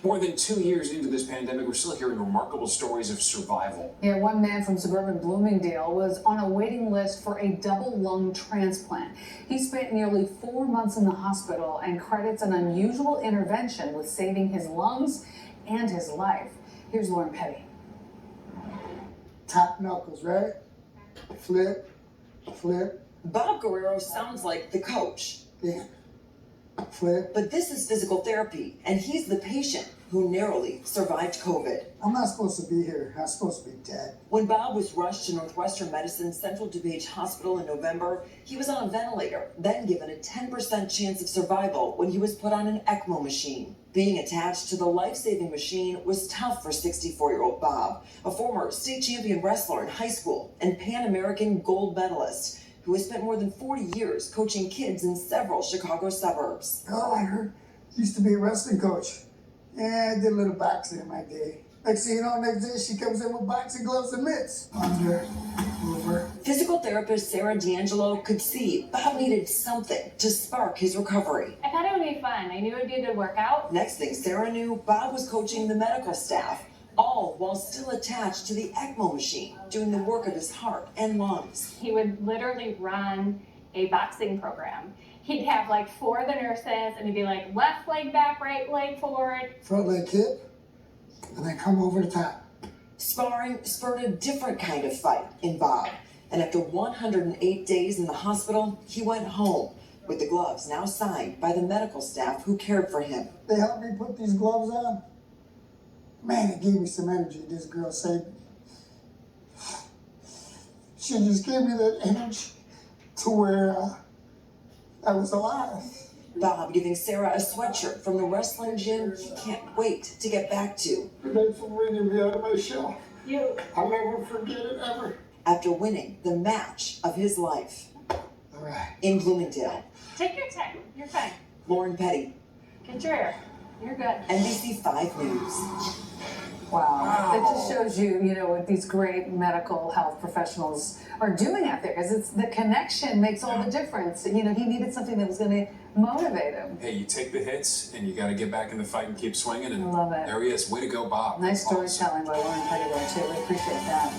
More than 2 years into this pandemic, we're still hearing remarkable stories of survival. Yeah, one man from suburban Bloomingdale was on a waiting list for a double lung transplant. He spent nearly 4 months in the hospital and credits an unusual intervention with saving his lungs and his life. Here's Lauren Petty. Top knuckles, right? Flip, flip. Bob Guerreros sounds like the coach. Yeah. Flip. But this is physical therapy, and he's the patient who narrowly survived COVID. I'm not supposed to be here. I'm supposed to be dead. When Bob was rushed to Northwestern Medicine's Central DuPage Hospital in November, he was on a ventilator, then given a 10% chance of survival when he was put on an ECMO machine. Being attached to the life-saving machine was tough for 64-year-old Bob, a former state champion wrestler in high school and Pan-American gold medalist who has spent more than 40 years coaching kids in several Chicago suburbs. Oh, I heard. Used to be a wrestling coach. Yeah, I did a little boxing in my day. Next thing you know, next day she comes in with boxing gloves and mitts. Under, over. Physical therapist Sarah D'Angelo could see Bob needed something to spark his recovery. I thought it would be fun. I knew it would be a good workout. Next thing Sarah knew, Bob was coaching the medical staff, all while still attached to the ECMO machine, doing the work of his heart and lungs. He would literally run a boxing program. He'd have like 4 of the nurses, and he'd be like, left leg back, right leg forward. Front leg hip, and then come over the top. Sparring spurred a different kind of fight in Bob. And after 108 days in the hospital, he went home with the gloves now signed by the medical staff who cared for him. They helped me put these gloves on. Man, it gave me some energy, this girl said. She just gave me that energy to where I was alive. Bob giving Sarah a sweatshirt from the wrestling gym he can't wait to get back to. Thanks for bringing me out of my shell. I'll never forget it ever. After winning the match of his life. All right. In Bloomingdale. Take your time. You're fine. Lauren Petty, Get your air. You're good. NBC 5 News. Wow. It just shows you, what these great medical health professionals are doing out there, because it's the connection makes all the difference. He needed something that was going to motivate him. Hey, you take the hits, and you got to get back in the fight and keep swinging. And I love it. there he is. Way to go, Bob. Nice Awesome. storytelling by Lauren Petty there, too. We appreciate that.